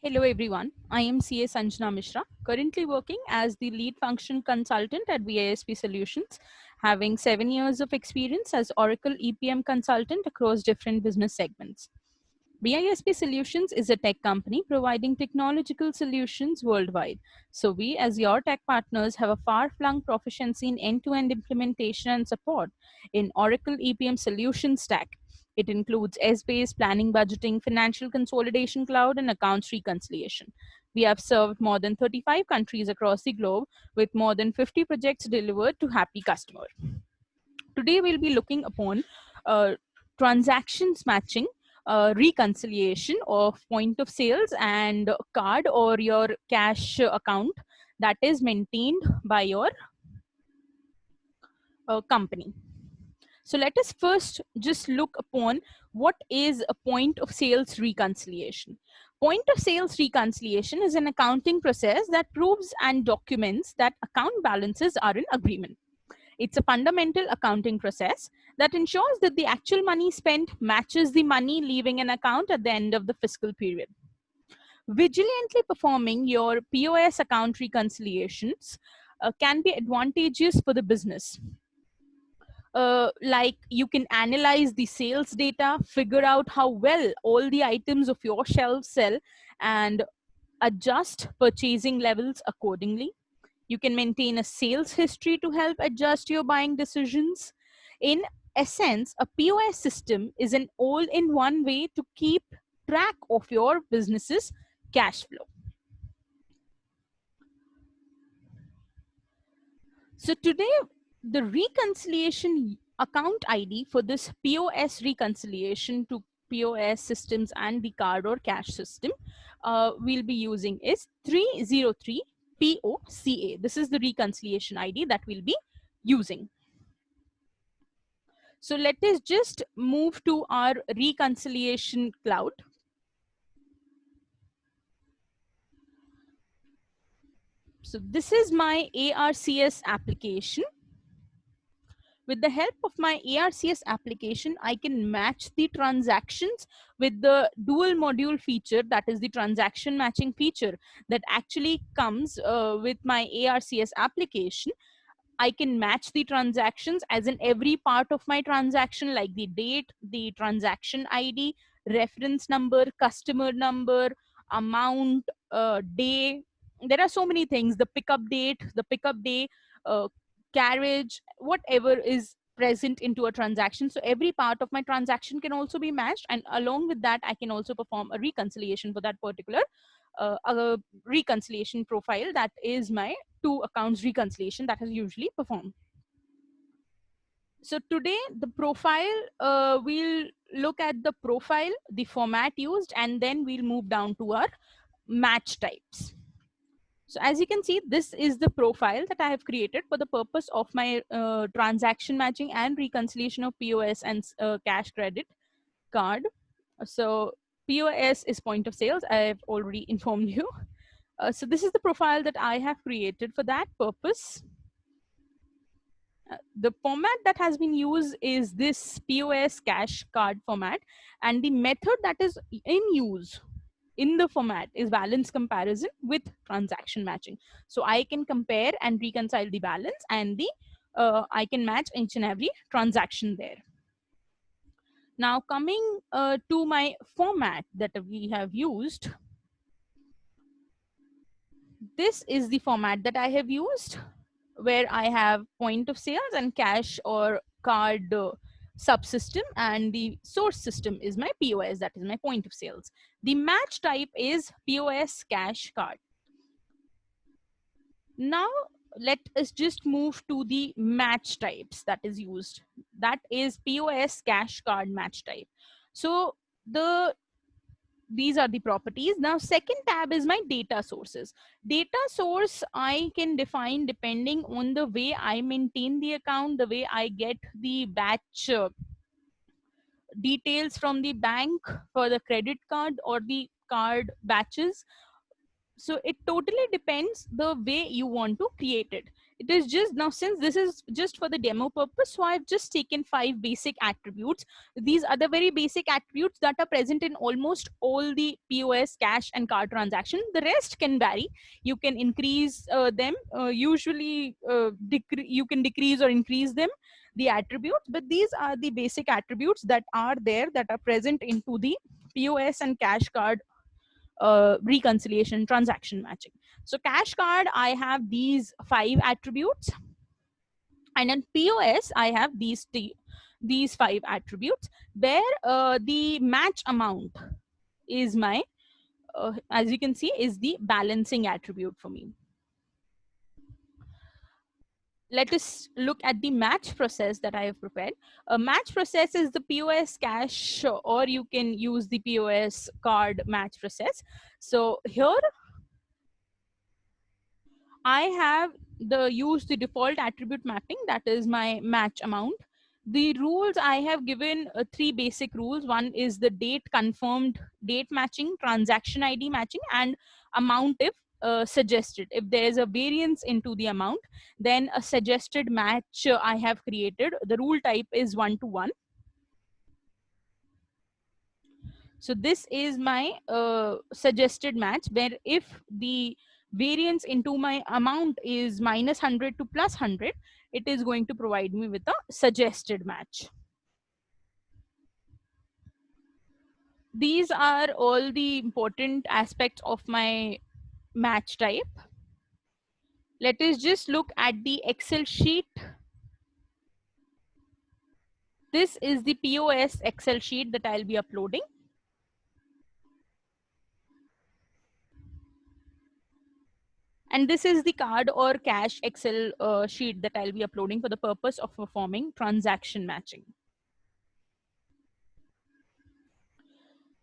Hello everyone, I am CA Sanjana Mishra, currently working as the lead function consultant at VISP Solutions, having 7 years of experience as Oracle EPM consultant across different business segments. BISP Solutions is a tech company providing technological solutions worldwide. So we as your tech partners have a far-flung proficiency in end-to-end implementation and support in Oracle EPM solution stack. It includes S-based planning, budgeting, financial consolidation cloud, and accounts reconciliation. We have served more than 35 countries across the globe with more than 50 projects delivered to happy customers. Today we'll be looking upon transactions matching, reconciliation of point of sales and card or your cash account that is maintained by your company. So let us first just look upon what is a point of sales reconciliation. Point of sales reconciliation is an accounting process that proves and documents that account balances are in agreement. It's a fundamental accounting process that ensures that the actual money spent matches the money leaving an account at the end of the fiscal period. Vigilantly performing your POS account reconciliations can be advantageous for the business. Like you can analyze the sales data, figure out how well all the items of your shelves sell, and adjust purchasing levels accordingly. You can maintain a sales history to help adjust your buying decisions. In essence, a POS system is an all in one way to keep track of your business's cash flow. So, today, the reconciliation account ID for this POS reconciliation to POS systems and the card or cash system we'll be using is 303 POCA. This is the reconciliation ID that we'll be using. So let us just move to our reconciliation cloud. So this is my ARCS application. With the help of my ARCS application, I can match the transactions with the dual module feature, that is the transaction matching feature that actually comes with my ARCS application. I can match the transactions as in every part of my transaction, like the date, the transaction ID, reference number, customer number, amount, day. There are so many things, the pickup date, the pickup day, carriage, whatever is present into a transaction. So every part of my transaction can also be matched. And along with that, I can also perform a reconciliation for that particular reconciliation profile. That is my two accounts reconciliation that is usually performed. So today the profile, we'll look at the profile, the format used, and then we'll move down to our match types. So as you can see, this is the profile that I have created for the purpose of my transaction matching and reconciliation of POS and cash credit card. So POS is point of sales. I've already informed you. So this is the profile that I have created for that purpose. The format that has been used is this POS cash card format, and the method that is in use in the format is balance comparison with transaction matching. So I can compare and reconcile the balance, and the I can match each and every transaction there. Now coming to my format that we have used, this is the format that I have used, where I have point of sales and cash or card subsystem, and the source system is my POS, that is my point of sales. The match type is POS cash card. Now let us just move to the match types that is used. That is POS cash card match type. So these are the properties. Now second tab is my data sources. Data source I can define depending on the way I maintain the account, the way I get the batch details from the bank for the credit card or the card batches. So it totally depends the way you want to create it. It is just now, since this is just for the demo purpose, so I've just taken 5 basic attributes. These are the very basic attributes that are present in almost all the POS, cash and card transactions. The rest can vary. You can increase them, usually you can decrease or increase them, the attributes, but these are the basic attributes that are there, that are present into the POS and cash card reconciliation transaction matching. So cash card, I have these 5 attributes, and in POS I have these 5 attributes, where the match amount is my as you can see, is the balancing attribute for me. Let us look at the match process that I have prepared. A match process is the POS cash, or you can use the POS card match process. So here I have used the default attribute mapping, that is my match amount. The rules I have given 3 basic rules. One is the date confirmed, date matching, transaction ID matching, and amount if suggested. If there is a variance into the amount, then a suggested match I have created. The rule type is 1-to-1. So this is my suggested match, where if the variance into my amount is -100 to +100, it is going to provide me with a suggested match. These are all the important aspects of my match type. Let us just look at the Excel sheet. This is the POS Excel sheet that I'll be uploading. And this is the card or cash Excel sheet that I'll be uploading for the purpose of performing transaction matching.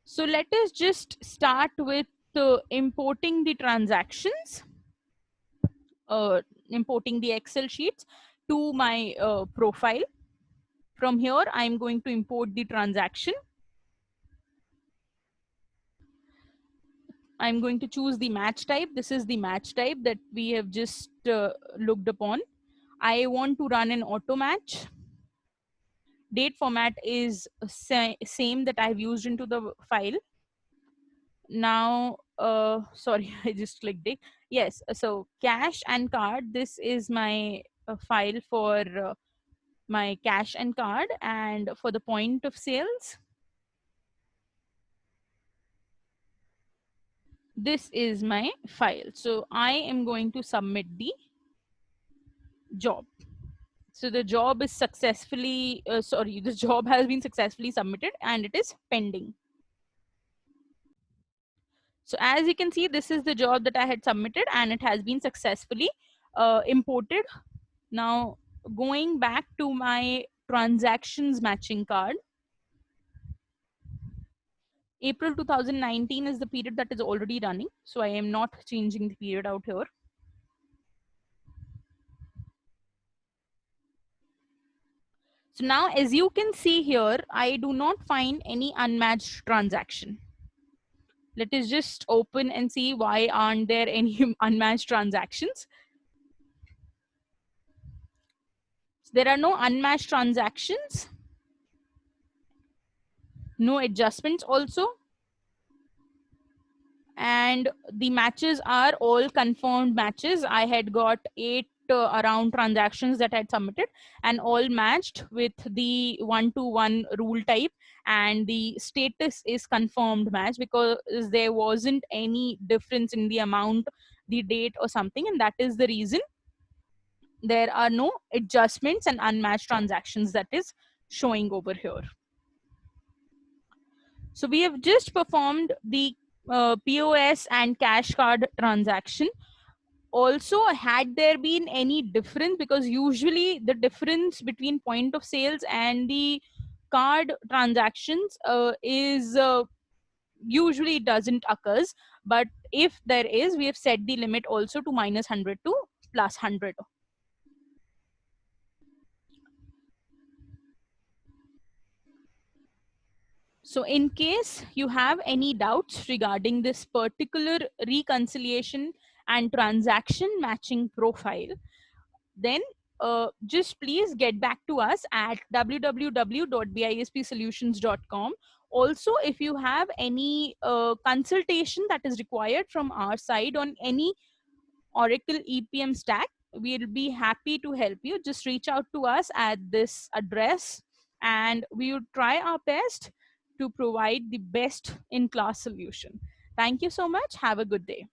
So let us just start with importing the transactions, importing the Excel sheets to my profile. From here, I'm going to import the transaction. I'm going to choose the match type. This is the match type that we have just looked upon. I want to run an auto match. Date format is same that I've used into the file. Now, sorry, I just clicked it. Yes, so cash and card, this is my file for my cash and card, and for the point of sales, this is my file. So I am going to submit the job. So the job is successfully, the job has been successfully submitted and it is pending. So as you can see, this is the job that I had submitted and it has been successfully imported. Now going back to my transactions matching card, April 2019 is the period that is already running. So I am not changing the period out here. So now, as you can see here, I do not find any unmatched transaction. Let us just open and see why aren't there any unmatched transactions. So there are no unmatched transactions, no adjustments also, and the matches are all confirmed matches. I had got 8 around transactions that I had submitted, and all matched with the 1-to-1 rule type, and the status is confirmed match because there wasn't any difference in the amount, the date or something, and that is the reason there are no adjustments and unmatched transactions that is showing over here. So we have just performed the POS and cash card transaction. Also, had there been any difference, because usually the difference between point of sales and the card transactions is usually doesn't occurs, but if there is, we have set the limit also to -100 to +100. So in case you have any doubts regarding this particular reconciliation and transaction matching profile, then just please get back to us at www.bispsolutions.com. Also, if you have any consultation that is required from our side on any Oracle EPM stack, we'll be happy to help you. Just reach out to us at this address, and we will try our best to provide the best in class solution. Thank you so much. Have a good day.